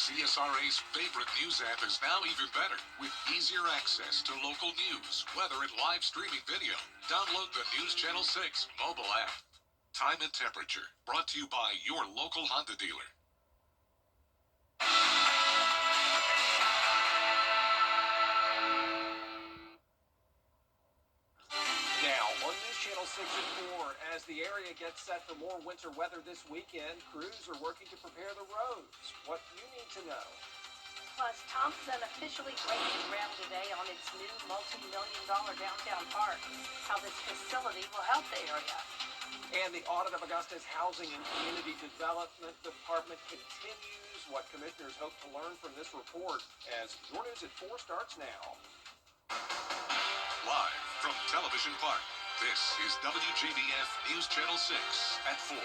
CSRA's favorite news app is now even better with easier access to local news, weather, and live streaming video. Download the News Channel 6 mobile app. Time and temperature, brought to you by your local Honda dealer. Now, on News Channel 6 at 4, as the area gets set for more winter weather this weekend, crews are working to prepare the roads. What you need to know. Plus, Thompson officially breaking ground today on its new multi-million-dollar downtown park. How this facility will help the area. And the audit of Augusta's Housing and Community Development Department continues. What commissioners hope to learn from this report as Your News at 4 starts now. Live from Television Park, this is WJBF News Channel 6 at 4.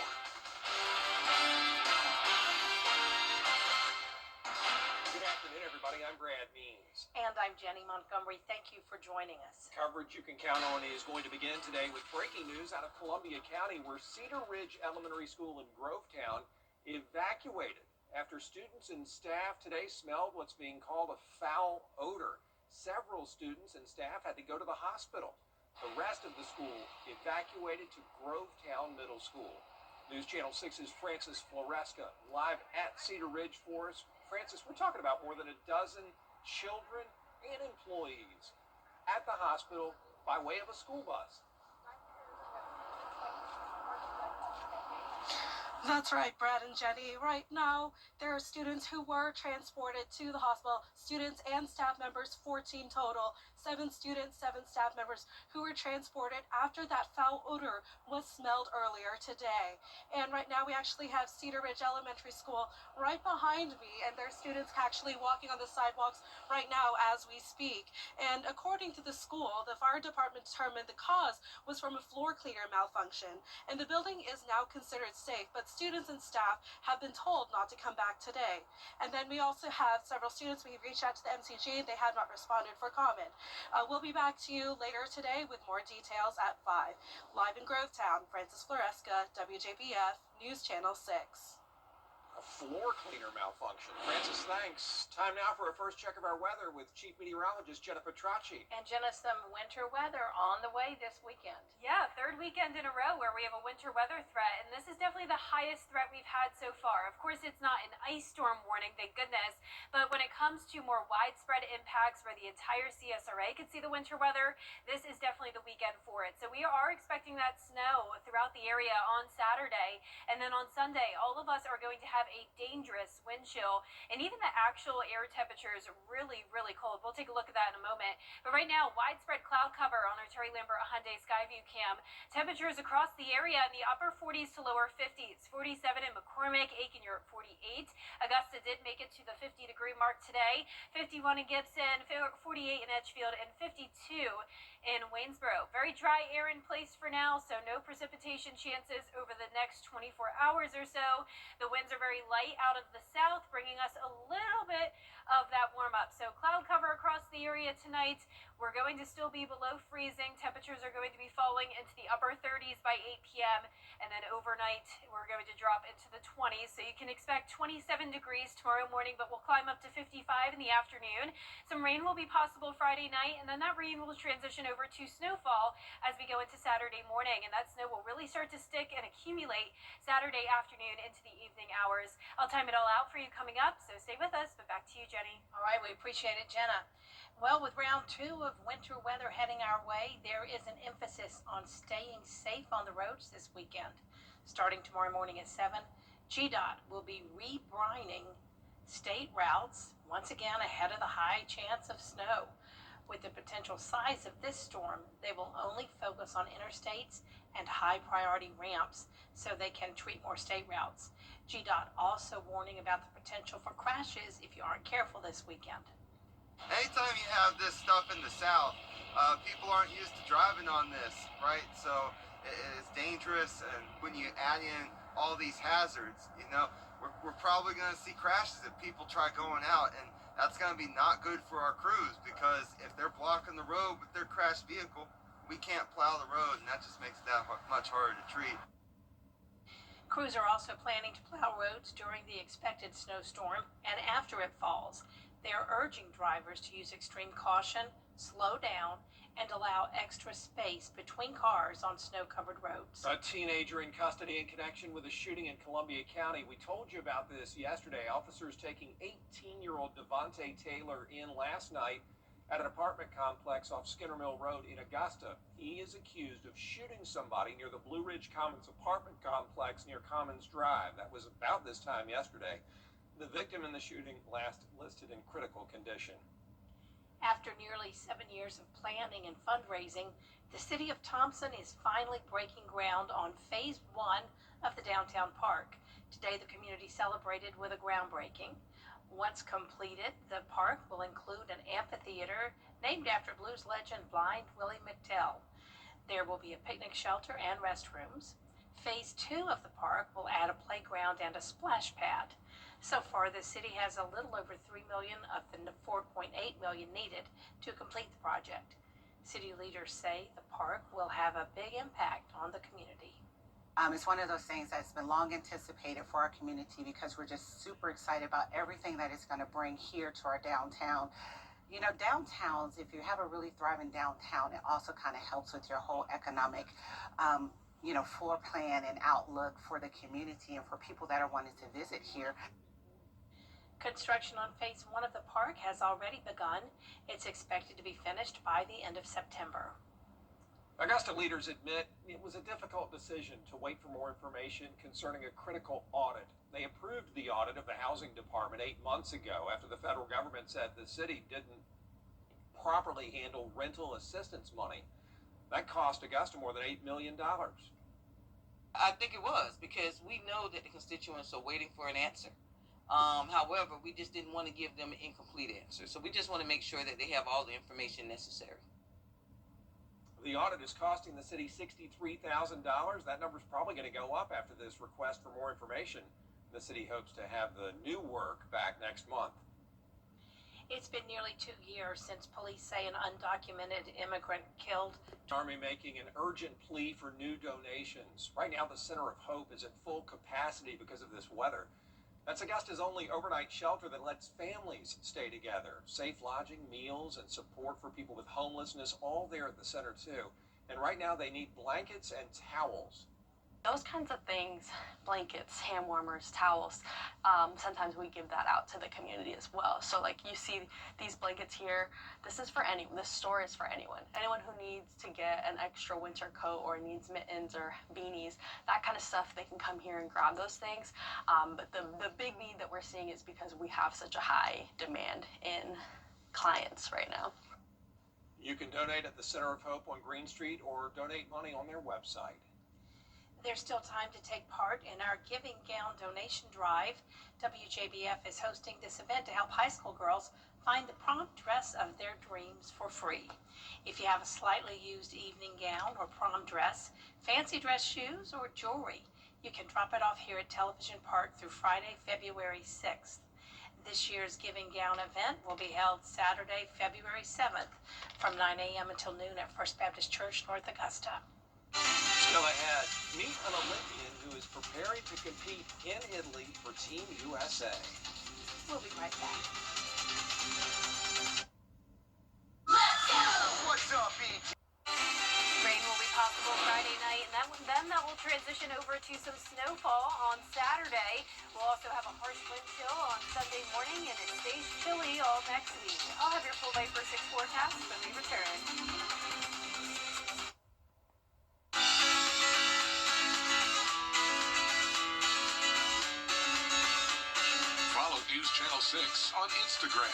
Good afternoon, everybody. I'm Brad Means. And I'm Jenny Montgomery. Thank you for joining us. Coverage you can count on is going to begin today with breaking news out of Columbia County, where Cedar Ridge Elementary School in Grovetown evacuated after students and staff today smelled what's being called a foul odor. Several students and staff had to go to the hospital. The rest of the school evacuated to Grovetown Middle School. News Channel 6's Francis Floresca live at Cedar Ridge for us. Francis, we're talking about more than a dozen children and employees at the hospital by way of a school bus. That's right, Brad and Jenny. Right now, there are students who were transported to the hospital, students and staff members, 14 total, 7 students, 7 staff members who were transported after that foul odor was smelled earlier today. And right now, we actually have Cedar Ridge Elementary School right behind me, and their students actually walking on the sidewalks right now as we speak. And according to the school, the fire department determined the cause was from a floor cleaner malfunction, and the building is now considered safe, but students and staff have been told not to come back today. And then we also have several students. We reached out to the MCG. They have not responded for comment. We'll be back to you later today with more details at 5. Live in Grovetown, Francis Floresca, WJBF, News Channel 6. A floor cleaner malfunction. Francis, thanks. Time now for a first check of our weather with Chief Meteorologist Jenna Petracci. And Jenna, some winter weather on the way this weekend. Yeah, third weekend in a row where we have a winter weather threat, and this is definitely the highest threat we've had so far. Of course, it's not an ice storm warning, thank goodness, but when it comes to more widespread impacts where the entire CSRA could see the winter weather, this is definitely the weekend for it. So we are expecting that snow throughout the area on Saturday, and then on Sunday, all of us are going to have a dangerous wind chill, and even the actual air temperature is really, really cold. We'll take a look at that in a moment. But right now, widespread cloud cover on our Terry Lambert Hyundai Skyview cam. Temperatures across the area in the upper 40s to lower 50s. 47 in McCormick, Aiken, you're at 48. Augusta did make it to the 50-degree mark today. 51 in Gibson, 48 in Edgefield, and 52 in Waynesboro. Very dry air in place for now, so no precipitation chances over the next 24 hours or so. The winds are very light out of the south, bringing us a little bit of that warm up. So cloud cover across the area tonight. We're going to still be below freezing. Temperatures are going to be falling into the upper 30s by 8 p.m. And then overnight, we're going to drop into the 20s. So you can expect 27 degrees tomorrow morning, but we'll climb up to 55 in the afternoon. Some rain will be possible Friday night, and then that rain will transition over to snowfall as we go into Saturday morning. And that snow will really start to stick and accumulate Saturday afternoon into the evening hours. I'll time it all out for you coming up, so stay with us. But back to you, Jenny. All right, we appreciate it, Jenna. Well, with round 2 of winter weather heading our way, there is an emphasis on staying safe on the roads this weekend. Starting tomorrow morning at 7, GDOT will be rebrining state routes, once again ahead of the high chance of snow. With the potential size of this storm, they will only focus on interstates and high-priority ramps so they can treat more state routes. GDOT also warning about the potential for crashes if you aren't careful this weekend. Anytime you have this stuff in the south, people aren't used to driving on this, right? So it's dangerous, and when you add in all these hazards, you know, we're probably going to see crashes if people try going out, and that's going to be not good for our crews, because if they're blocking the road with their crashed vehicle, we can't plow the road, and that just makes it that much harder to treat. Crews are also planning to plow roads during the expected snowstorm and after it falls. They are urging drivers to use extreme caution, slow down, and allow extra space between cars on snow-covered roads. A teenager in custody in connection with a shooting in Columbia County. We told you about this yesterday. Officers taking 18-year-old Devontae Taylor in last night at an apartment complex off Skinner Mill Road in Augusta. He is accused of shooting somebody near the Blue Ridge Commons apartment complex near Commons Drive. That was about this time yesterday. The victim in the shooting last listed in critical condition. After nearly 7 years of planning and fundraising, the city of Thompson is finally breaking ground on Phase 1 of the downtown park. Today, the community celebrated with a groundbreaking. Once completed, the park will include an amphitheater named after blues legend Blind Willie McTell. There will be a picnic shelter and restrooms. Phase 2 of the park will add a playground and a splash pad. So far, the city has a little over $3 million of the $4.8 million needed to complete the project. City leaders say the park will have a big impact on the community. It's one of those things that's been long anticipated for our community because we're just super excited about everything that it's going to bring here to our downtown. You know, downtowns, if you have a really thriving downtown, it also kind of helps with your whole economic floor plan and outlook for the community and for people that are wanting to visit here. Construction on Phase 1 of the park has already begun. It's expected to be finished by the end of September. Augusta leaders admit it was a difficult decision to wait for more information concerning a critical audit. They approved the audit of the housing department 8 months ago after the federal government said the city didn't properly handle rental assistance money. That cost Augusta more than $8 million. I think it was because we know that the constituents are waiting for an answer. However, we just didn't want to give them an incomplete answer. So we just want to make sure that they have all the information necessary. The audit is costing the city $63,000. That number's probably going to go up after this request for more information. The city hopes to have the new work back next month. It's been nearly 2 years since police say an undocumented immigrant killed. Army making an urgent plea for new donations. Right now, the Center of Hope is at full capacity because of this weather. That's Augusta's only overnight shelter that lets families stay together. Safe lodging, meals, and support for people with homelessness, all there at the center, too. And right now, they need blankets and towels. Those kinds of things, blankets, hand warmers, towels, sometimes we give that out to the community as well. So like you see these blankets here, this is for anyone. This store is for anyone. Anyone who needs to get an extra winter coat or needs mittens or beanies, that kind of stuff, they can come here and grab those things. But the big need that we're seeing is because we have such a high demand in clients right now. You can donate at the Center of Hope on Green Street or donate money on their website. There's still time to take part in our Giving Gown donation drive. WJBF is hosting this event to help high school girls find the prom dress of their dreams for free. If you have a slightly used evening gown or prom dress, fancy dress shoes, or jewelry, you can drop it off here at Television Park through Friday, February 6th. This year's Giving Gown event will be held Saturday, February 7th from 9 a.m. until noon at First Baptist Church, North Augusta. Still ahead, meet an Olympian who is preparing to compete in Italy for Team USA. We'll be right back. Let's go! What's up, BT? Rain will be possible Friday night, and then that will transition over to some snowfall on Saturday. We'll also have a harsh wind chill on Sunday morning, and it stays chilly all next week. I'll have your full Viper 6 forecast when we return. Follow News Channel 6 on Instagram.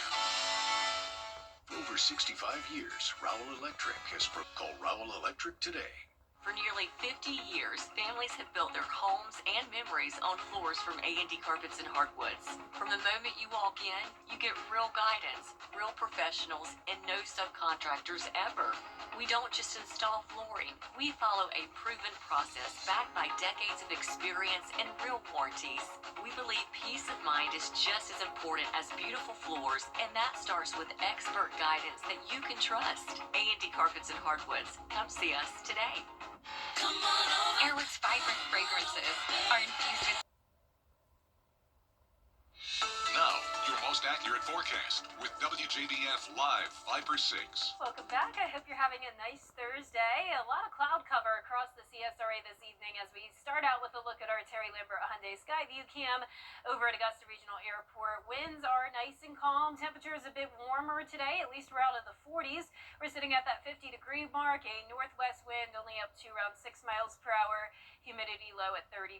For over 65 years, Rowell Electric has called Rowell Electric today. For nearly 50 years, families have built their homes and memories on floors from A&D Carpets and Hardwoods. From the moment you walk in, you get real guidance, real professionals, and no subcontractors ever. We don't just install flooring. We follow a proven process backed by decades of experience and real warranties. We believe peace of mind is just as important as beautiful floors, and that starts with expert guidance that you can trust. A&D Carpets and Hardwoods. Come see us today. Airwick's vibrant fragrances are infused with. Now, your most accurate forecast with WJBF Live 5/6. Welcome back. I hope you're having a nice Thursday. A lot of cloud cover across the CSRA this evening as we start out with a look at our Terry Lambert Hyundai Skyview Cam over at Augusta Regional Airport. Winds are nice and calm. Temperatures a bit warmer today, at least we're out of the 40s. We're sitting at that 50-degree mark, a northwest wind only up to around 6 miles per hour. Humidity low at 30%.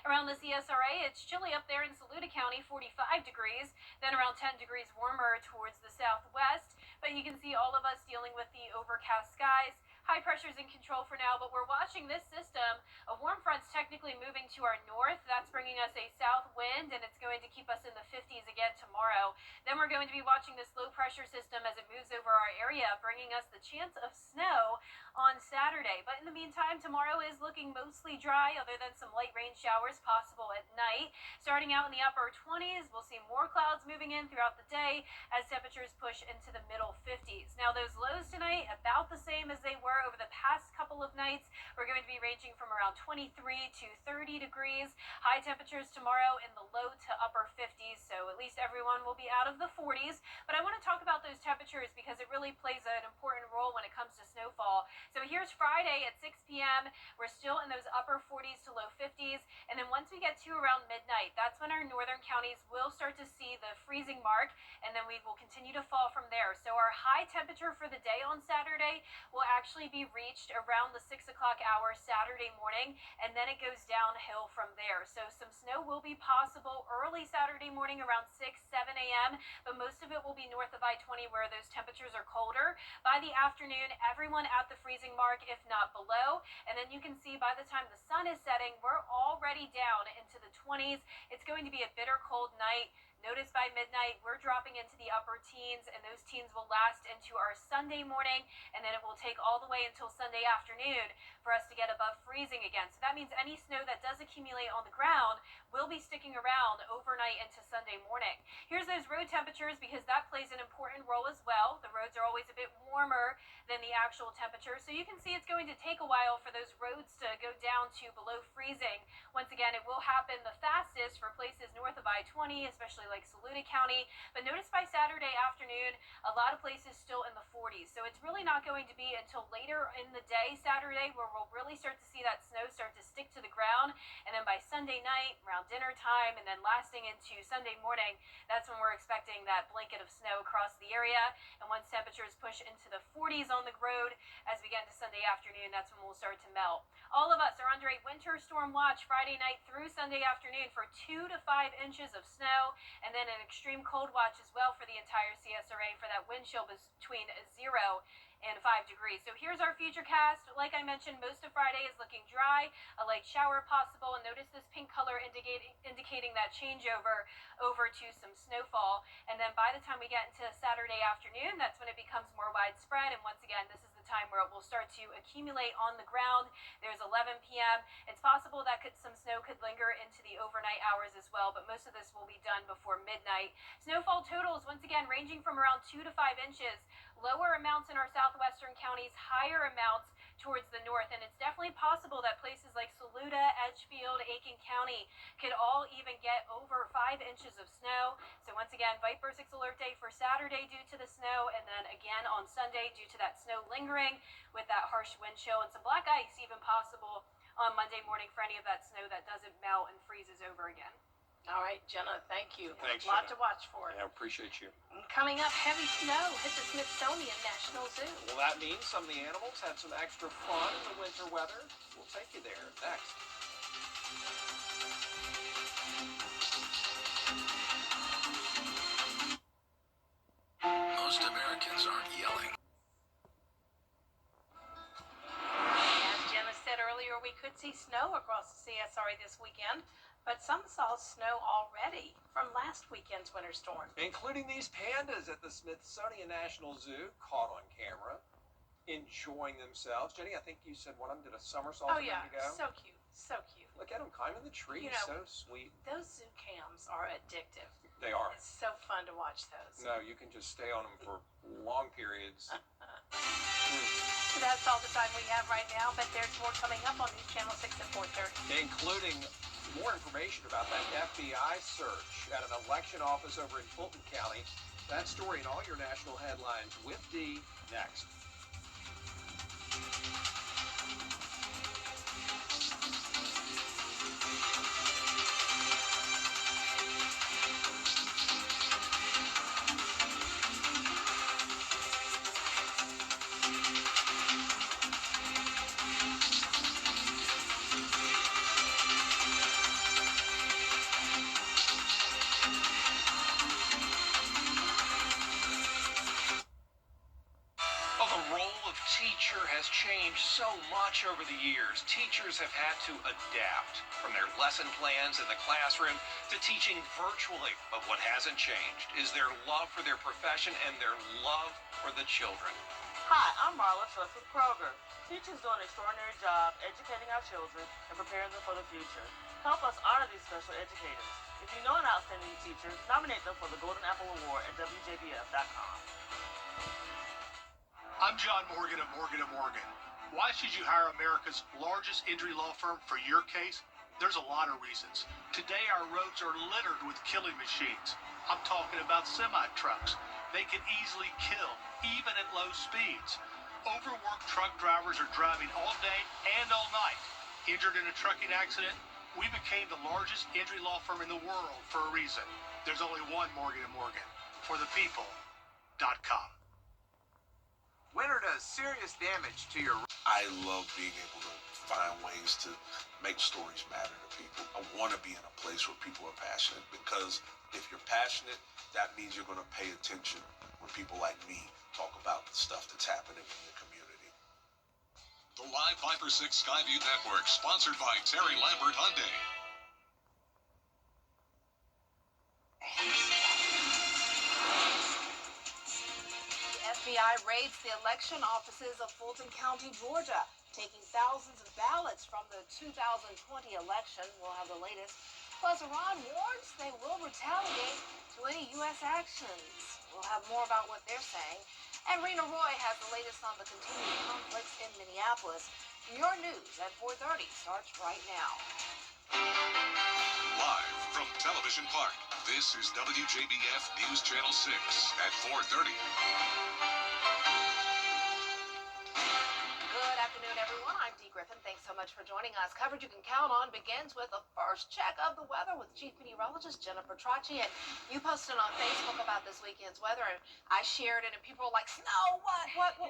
Around the CSRA, it's chilly up there in Saluda County, 45 degrees, then around 10 degrees warmer towards the southwest. But you can see all of us dealing with the overcast skies. High pressure's in control for now, but we're watching this system. A warm front's technically moving to our north. That's bringing us a south wind, and it's going to keep us in the 50s again tomorrow. Then we're going to be watching this low pressure system as it moves over our area, bringing us the chance of snow on Saturday. But in the meantime, tomorrow is looking mostly dry, other than some light rain showers possible at night. Starting out in the upper 20s, we'll see more clouds moving in throughout the day as temperatures push into the middle 50s. Now, those lows tonight, about the same as they were over the past couple of nights. We're going to be ranging from around 23 to 30 degrees. High temperatures tomorrow in the low to upper 50s, so at least everyone will be out of the 40s. But I want to talk about those temperatures because it really plays an important role when it comes to snowfall. So here's Friday at 6 p.m. We're still in those upper 40s to low 50s, and then once we get to around midnight, that's when our northern counties will start to see the freezing mark, and then we will continue to fall from there. So our high temperature for the day on Saturday will actually be reached around the 6 o'clock hour Saturday morning, and then it goes downhill from there. So some snow will be possible early Saturday morning around 6, 7 a.m., but most of it will be north of I-20 where those temperatures are colder. By the afternoon, everyone at the freezing mark, if not below, and then you can see by the time the sun is setting, we're already down into the 20s. It's going to be a bitter cold night. Notice by midnight, we're dropping into the upper teens, and those teens will last into our Sunday morning, and then it will take all the way until Sunday afternoon for us to get above freezing again. So that means any snow that does accumulate on the ground will be sticking around overnight into Sunday morning. Here's those road temperatures because that plays an important role as well. The roads are always a bit warmer than the actual temperature, so you can see it's going to take a while for those roads to go down to below freezing. Once again, it will happen the fastest for places north of I-20, especially like Saluda County, but notice by Saturday afternoon, a lot of places still in the 40s, so it's really not going to be until later in the day Saturday where we'll really start to see that snow start to stick to the ground, and then by Sunday night, around dinner time, and then lasting into Sunday morning, that's when we're expecting that blanket of snow across the area, and once temperatures push into the 40s on the road as we get into Sunday afternoon, that's when we'll start to melt. All of us are under a winter storm watch Friday night through Sunday afternoon for 2 to 5 inches of snow, and then an extreme cold watch as well for the entire CSRA for that wind chill between 0 and 5 degrees. So here's our futurecast. Like I mentioned, most of Friday is looking dry, a light shower possible, and notice this pink color indicating that changeover over to some snowfall. And then by the time we get into Saturday afternoon, that's when it becomes more widespread, and once again, this is the time where it will start to accumulate on the ground. There's 11 p.m. It's possible that some snow could linger into the overnight hours as well, but most of this will be done before midnight. Snowfall totals, once again, ranging from around 2 to 5 inches. Lower amounts in our southwestern counties, higher amounts towards the north, and it's definitely possible that places like Saluda, Edgefield, Aiken County could all even get over 5 inches of snow. So once again, Viper 6 alert day for Saturday due to the snow, and then again on Sunday due to that snow lingering with that harsh wind chill and some black ice even possible on Monday morning for any of that snow that doesn't melt and freezes over again. All right, Jenna, thank you. Thanks, A lot Jenna. to watch for. Yeah, appreciate you. Coming up, heavy snow hit the Smithsonian National Zoo. Well, that means some of the animals had some extra fun in the winter weather. We'll take you there next. Most Americans aren't yelling. As Jenna said earlier, we could see snow across the CSRA this weekend, but some saw snow already from last weekend's winter storm. Including these pandas at the Smithsonian National Zoo, caught on camera, enjoying themselves. Jenny, I think you said one of them did a somersault Oh a yeah, minute ago. so cute, so cute. Look at them climbing the trees, You know, so sweet. Those zoo cams are addictive. They are. It's so fun to watch those. No, you can just stay on them for long periods. So that's all the time we have right now, but there's more coming up on News Channel 6 at 4:30. Including more information about that FBI search at an election office over in Fulton County. That story and all your national headlines with D next. Well, the role of teacher has changed so much over the years. Teachers have had to adapt from their lesson plans in the classroom to teaching virtually. But what hasn't changed is their love for their profession and their love for the children. Hi, I'm Marla Trust with Kroger. Teachers do an extraordinary job educating our children and preparing them for the future. Help us honor these special educators. If you know an outstanding teacher, nominate them for the Golden Apple Award at WJBF.com. I'm John Morgan of Morgan & Morgan. Why should you hire America's largest injury law firm for your case? There's a lot of reasons. Today, our roads are littered with killing machines. I'm talking about semi-trucks. They can easily kill, even at low speeds. Overworked truck drivers are driving all day and all night. Injured in a trucking accident? We became the largest injury law firm in the world for a reason. There's only one Morgan & Morgan. ForThePeople.com. Winter does serious damage to your... I love being able to find ways to make stories matter to people. I want to be in a place where people are passionate, because if you're passionate, that means you're going to pay attention when people like me talk about the stuff that's happening in your community. The Live 5 for 6 Skyview Network, sponsored by Terry Lambert Hyundai. FBI raids the election offices of Fulton County, Georgia, taking thousands of ballots from the 2020 election. We'll have the latest. Plus, Iran warns they will retaliate to any U.S. actions. We'll have more about what they're saying. And Rena Roy has the latest on the continued conflicts in Minneapolis. Your news at 4:30 starts right now. Live from Television Park, this is WJBF News Channel 6 at 4:30. Good afternoon, everyone. I'm Dee Griffin. Thanks so much for joining us. Coverage you can count on begins with a first check of the weather with Chief Meteorologist Jennifer Tracci. And you posted on Facebook about this weekend's weather, and I shared it, and people were like, "Snow?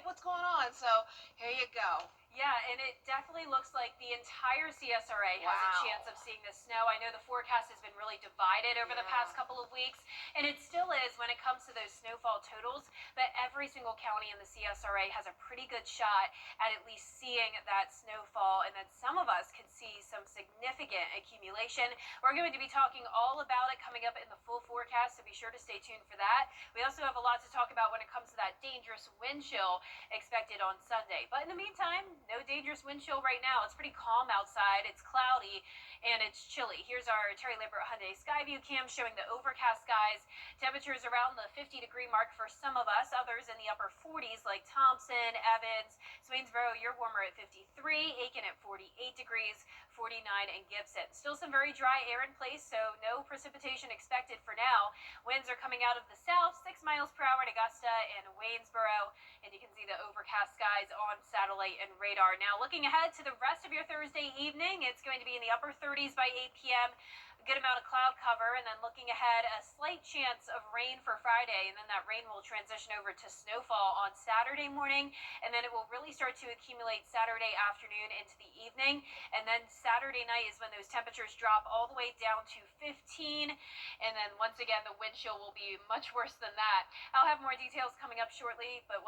What's going on?" So here you go. Yeah, and it definitely looks like the entire CSRA has a chance of seeing the snow. I know the forecast has been really divided over the past couple of weeks, and it still is when it comes to those snowfall totals, but every single county in the CSRA has a pretty good shot at least seeing that snowfall, and then some of us could see some significant accumulation. We're going to be talking all about it coming up in the full forecast, so be sure to stay tuned for that. We also have a lot to talk about when it comes to that dangerous wind chill expected on Sunday. But in the meantime, no dangerous wind chill right now. It's pretty calm outside. It's cloudy and it's chilly. Here's our Terry Lambert Hyundai Skyview cam showing the overcast skies. Temperatures around the 50-degree mark for some of us. Others in the upper 40s like Thompson, Evans, Swainsboro. You're warmer at 53. Aiken at 48 degrees, 49 in Gibson. Still some very dry air in place, so no precipitation expected for now. Winds are coming out of the south, 6 miles per hour in Augusta and Waynesboro. And you can see the overcast skies on satellite and radar. Now, looking ahead to the rest of your Thursday evening, it's going to be in the upper 30s by 8 p.m. A good amount of cloud cover, and then looking ahead, a slight chance of rain for Friday, and then that rain will transition over to snowfall on Saturday morning, and then it will really start to accumulate Saturday afternoon into the evening, and then Saturday night is when those temperatures drop all the way down to 15, and then once again, the wind chill will be much worse than that. I'll have more details coming up shortly, but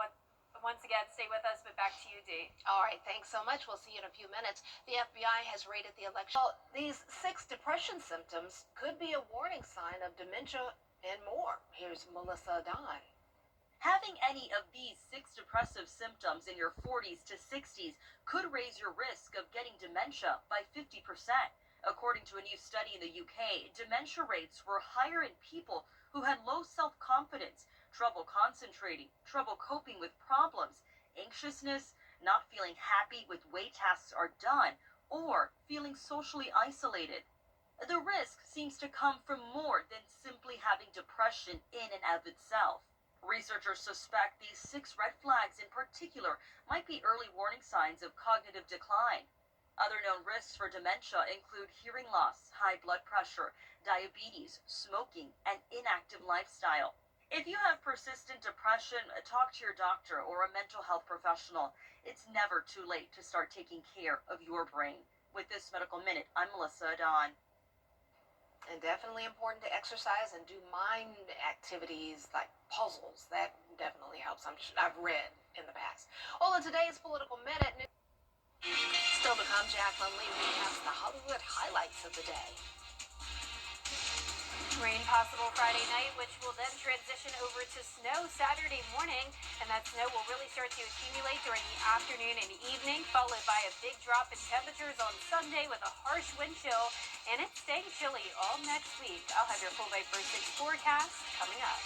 once again, stay with us, but back to you, Dee. All right, thanks so much. We'll see you in a few minutes. The FBI has raided the election. Well, these 6 depression symptoms could be a warning sign of dementia and more. Here's Melissa Don. Having any of these 6 depressive symptoms in your 40s to 60s could raise your risk of getting dementia by 50%. According to a new study in the UK, dementia rates were higher in people who had low self-confidence, trouble concentrating, trouble coping with problems, anxiousness, not feeling happy with way tasks are done, or feeling socially isolated. The risk seems to come from more than simply having depression in and of itself. Researchers suspect these 6 red flags in particular might be early warning signs of cognitive decline. Other known risks for dementia include hearing loss, high blood pressure, diabetes, smoking, and inactive lifestyle. If you have persistent depression, talk to your doctor or a mental health professional. It's never too late to start taking care of your brain. With this Medical Minute, I'm Melissa Adon. And definitely important to exercise and do mind activities like puzzles. That definitely helps. I've read in the past. Well, in today's Political Minute, still to come, Jacqueline Lee recaps the Hollywood highlights of the day. Rain possible Friday night, which will then transition over to snow Saturday morning. And that snow will really start to accumulate during the afternoon and evening, followed by a big drop in temperatures on Sunday with a harsh wind chill. And it's staying chilly all next week. I'll have your full Viper 6 forecast coming up.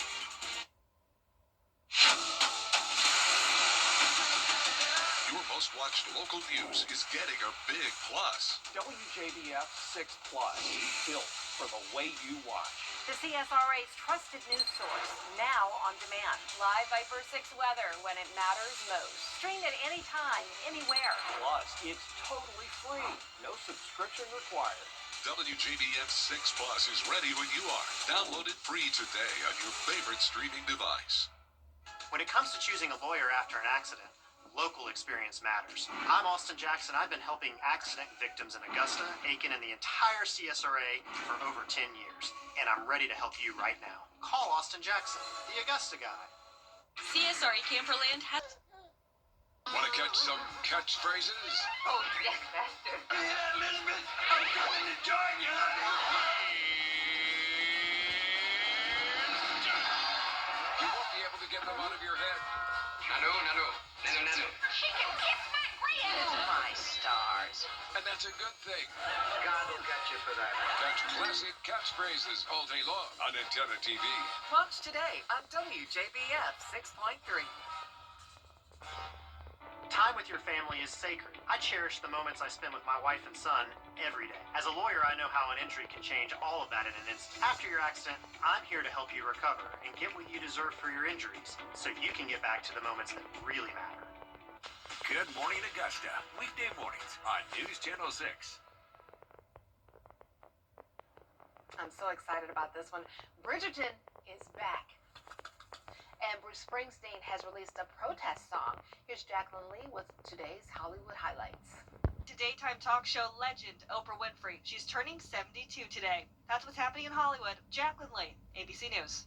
Your most watched local news is getting a big plus. WJBF 6 Plus, built for the way you watch. The CSRA's trusted news source, now on demand. Live Viper 6 weather when it matters most. Streamed at any time, anywhere. Plus, it's totally free. No subscription required. WJBF 6 Plus is ready when you are. Download it free today on your favorite streaming device. When it comes to choosing a lawyer after an accident, local experience matters. I'm Austin Jackson. I've been helping accident victims in Augusta, Aiken, and the entire CSRA for over 10 years. And I'm ready to help you right now. Call Austin Jackson, the Augusta guy. CSRA Camperland has... Want to catch some catchphrases? Oh, yes, Master. Yeah, Elizabeth, I'm coming to join you. You won't be able to get them out of your head. Nano. She can kiss my grandma. My stars. And that's a good thing. God will get you for that. Catch classic catchphrases all day long on Antenna TV. Watch today on WJBF 6.3. Time with your family is sacred. I cherish the moments I spend with my wife and son every day. As a lawyer, I know how an injury can change all of that in an instant. After your accident, I'm here to help you recover and get what you deserve for your injuries so you can get back to the moments that really matter. Good morning, Augusta. Weekday mornings on News Channel 6. I'm so excited about this one. Bridgerton is back. And Bruce Springsteen has released a protest song. Here's Jacqueline Lee with today's Hollywood highlights. To daytime talk show legend Oprah Winfrey. She's turning 72 today. That's what's happening in Hollywood. Jacqueline Lee, ABC News.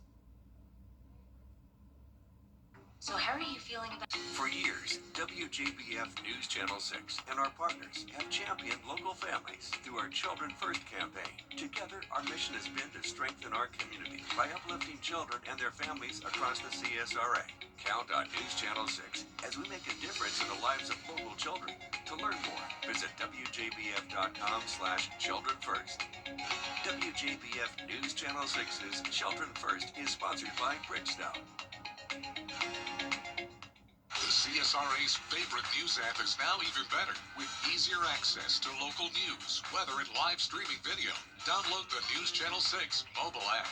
So how are you feeling about... For years, WJBF News Channel 6 and our partners have championed local families through our Children First campaign. Together, our mission has been to strengthen our community by uplifting children and their families across the CSRA. Count on News Channel 6 as we make a difference in the lives of local children. To learn more, visit WJBF.com/childrenfirst. WJBF News Channel 6's Children First is sponsored by Bridgestone. The CSRA's favorite news app is now even better with easier access to local news, weather, and live streaming video. Download the News Channel 6 mobile app.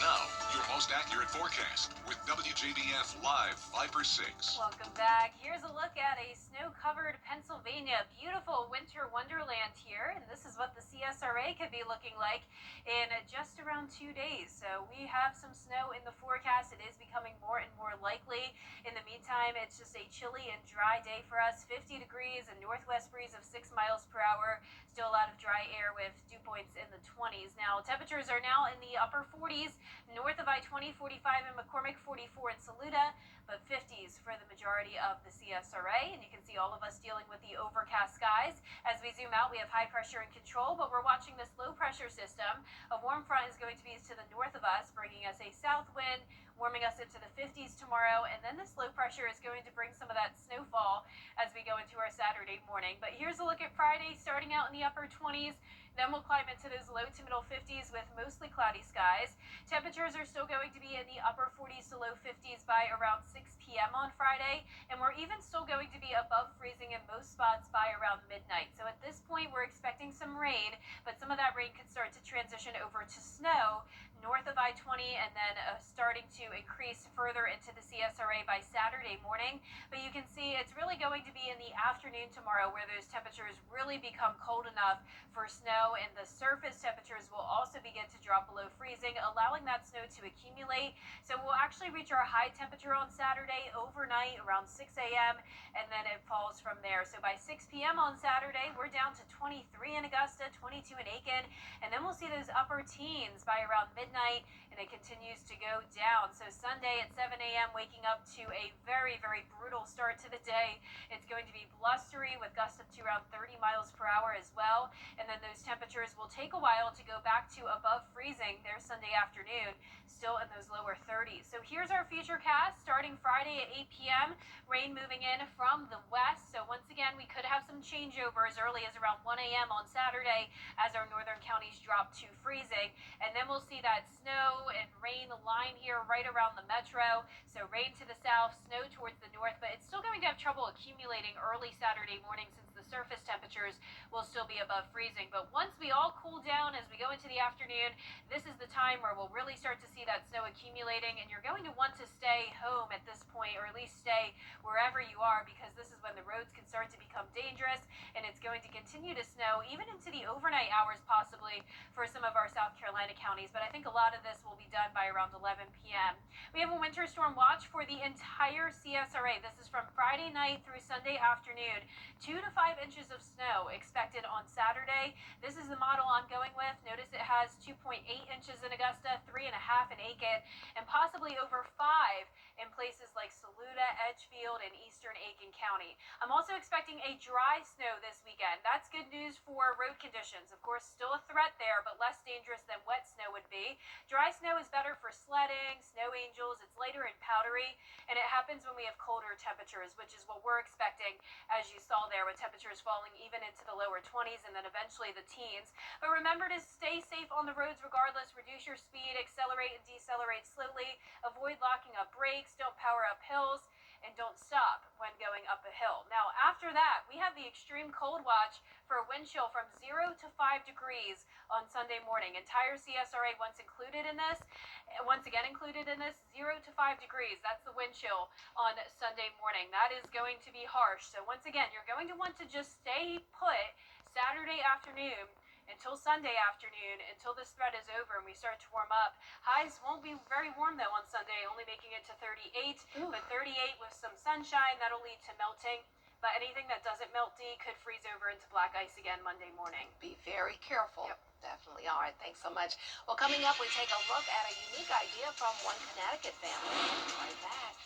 Now, your most accurate forecast with WJBF Live Viper 6. Welcome back. Here's a look at a snow-covered Pennsylvania. Beautiful winter wonderland here, and this is what the CSRA could be looking like in just around 2 days. So we have some snow in the forecast. It is becoming more and more likely. In the meantime, it's just a chilly and dry day for us. 50 degrees, a northwest breeze of 6 miles per hour. Still a lot of dry air with dew points in the 20s. Now, temperatures are now in the upper 40s, north of I-20, 45 in McCormick, 44 in Saluda, but 50s for the majority of the CSRA. And you can see all of us dealing with the overcast skies. As we zoom out, we have high pressure in control, but we're watching this low pressure system. A warm front is going to be to the north of us, bringing us a south wind, warming us into the 50s tomorrow, and then this low pressure is going to bring some of that snowfall as we go into our Saturday morning. But here's a look at Friday, starting out in the upper 20s, then we'll climb into those low to middle 50s with mostly cloudy skies. Temperatures are still going to be in the upper 40s to low 50s by around 6 p.m. on Friday, and we're even still going to be above freezing in most spots by around midnight. So at this point, we're expecting some rain, but some of that rain could start to transition over to snow north of I-20 and then starting to increase further into the CSRA by Saturday morning. But you can see it's really going to be in the afternoon tomorrow where those temperatures really become cold enough for snow, and the surface temperatures will also begin to drop below freezing, allowing that snow to accumulate. So we'll actually reach our high temperature on Saturday overnight around 6 a.m. and then it falls from there. So by 6 p.m. on Saturday, we're down to 23 in Augusta, 22 in Aiken, and then we'll see those upper teens by around midnight, and it continues to go down. So Sunday at 7 a.m., waking up to a very, very brutal start to the day. It's going to be blustery with gusts up to around 30 miles per hour as well, and then those temperatures will take a while to go back to above freezing there Sunday afternoon, still in those lower 30s. So here's our futurecast starting Friday at 8 p.m. Rain moving in from the west. So once again, we could have some changeover as early as around 1 a.m. on Saturday as our northern counties drop to freezing. And then we'll see that snow and rain line here right around the metro. So rain to the south, snow towards the north, but it's still going to have trouble accumulating early Saturday morning since the surface temperatures will still be above freezing. But once we all cool down as we go into the afternoon, this is the time where we'll really start to see that snow accumulating, and you're going to want to stay home at this point, or at least stay wherever you are, because this is when the roads can start to become dangerous, and it's going to continue to snow even into the overnight hours possibly for some of our South Carolina counties. But I think a lot of this will be done by around 11 p.m. We have a winter storm watch for the entire CSRA. This is from Friday night through Sunday afternoon. 2 to 5 inches of snow expected on Saturday. This is the model I'm going with. Notice it has 2.8 inches in Augusta, 3.5 in Aiken, and possibly over 5 in places like Saluda, Edgefield, and eastern Aiken County. I'm also expecting a dry snow this weekend. That's good news for road conditions. Of course, still a threat there, but less dangerous than wet snow would be. Dry snow is better for sledding, snow angels. It's lighter and powdery, and it happens when we have colder temperatures, which is what we're expecting, as you saw there, with temperatures falling even into the lower 20s and then eventually the teens. But remember to stay safe on the roads regardless. Reduce your speed, accelerate and decelerate slowly, avoid locking up brakes, don't power up hills, and don't stop when going up a hill. Now, after that, we have the extreme cold watch for a wind chill from 0 to 5 degrees on Sunday morning. Entire CSRA once again included in this, 0 to 5 degrees. That's the wind chill on Sunday morning. That is going to be harsh. So once again, you're going to want to just stay put Saturday afternoon until Sunday afternoon, until this threat is over and we start to warm up. Highs won't be very warm though on Sunday, only making it to 38, but 38 with some sunshine, that'll lead to melting. But anything that doesn't melt, D, could freeze over into black ice again Monday morning. Be very careful. Yep. Definitely. All right. Thanks so much. Well, coming up, we take a look at a unique idea from one Connecticut family. We'll be right back.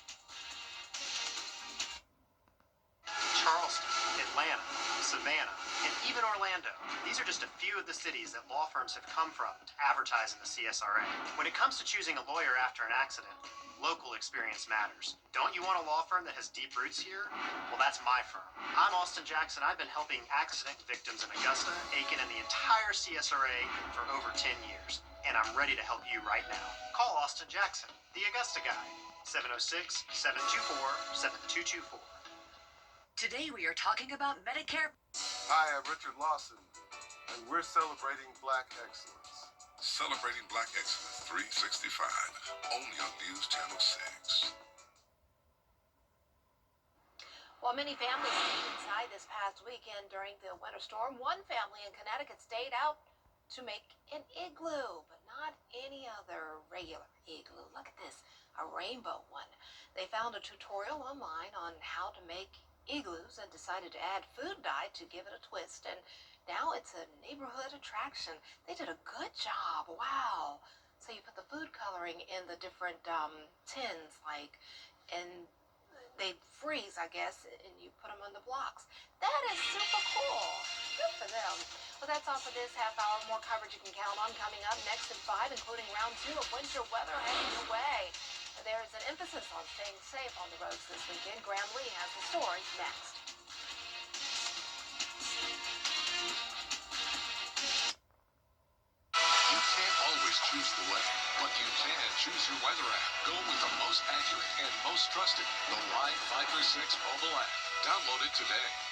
Charleston, Atlanta, Savannah, and even Orlando. These are just a few of the cities that law firms have come from to advertise in the CSRA. When it comes to choosing a lawyer after an accident, local experience matters. Don't you want a law firm that has deep roots here? Well, that's my firm. I'm Austin Jackson. I've been helping accident victims in Augusta, Aiken, and the entire CSRA for over 10 years. And I'm ready to help you right now. Call Austin Jackson, the Augusta guy, 706-724-7224. Today we are talking about Medicare. Hi, I'm Richard Lawson, and we're celebrating Black Excellence. Celebrating Black Excellence 365, only on News Channel 6. While many families stayed inside this past weekend during the winter storm, one family in Connecticut stayed out to make an igloo, but not any other regular igloo. Look at this, a rainbow one. They found a tutorial online on how to make igloos and decided to add food dye to give it a twist, and now it's a neighborhood attraction. They did a good job. Wow. So you put the food coloring in the different tins, and they freeze, I guess, and you put them on the blocks. That is super cool. Good for them. Well, that's all for this half hour. More coverage you can count on coming up next at 5, including round 2 of winter weather heading your way. There's an emphasis on staying safe on the roads this weekend. Graham Lee has the story next. You can't always choose the way. But you can choose your weather app. Go with the most accurate and most trusted, the Live 5 6 mobile app. Download it today.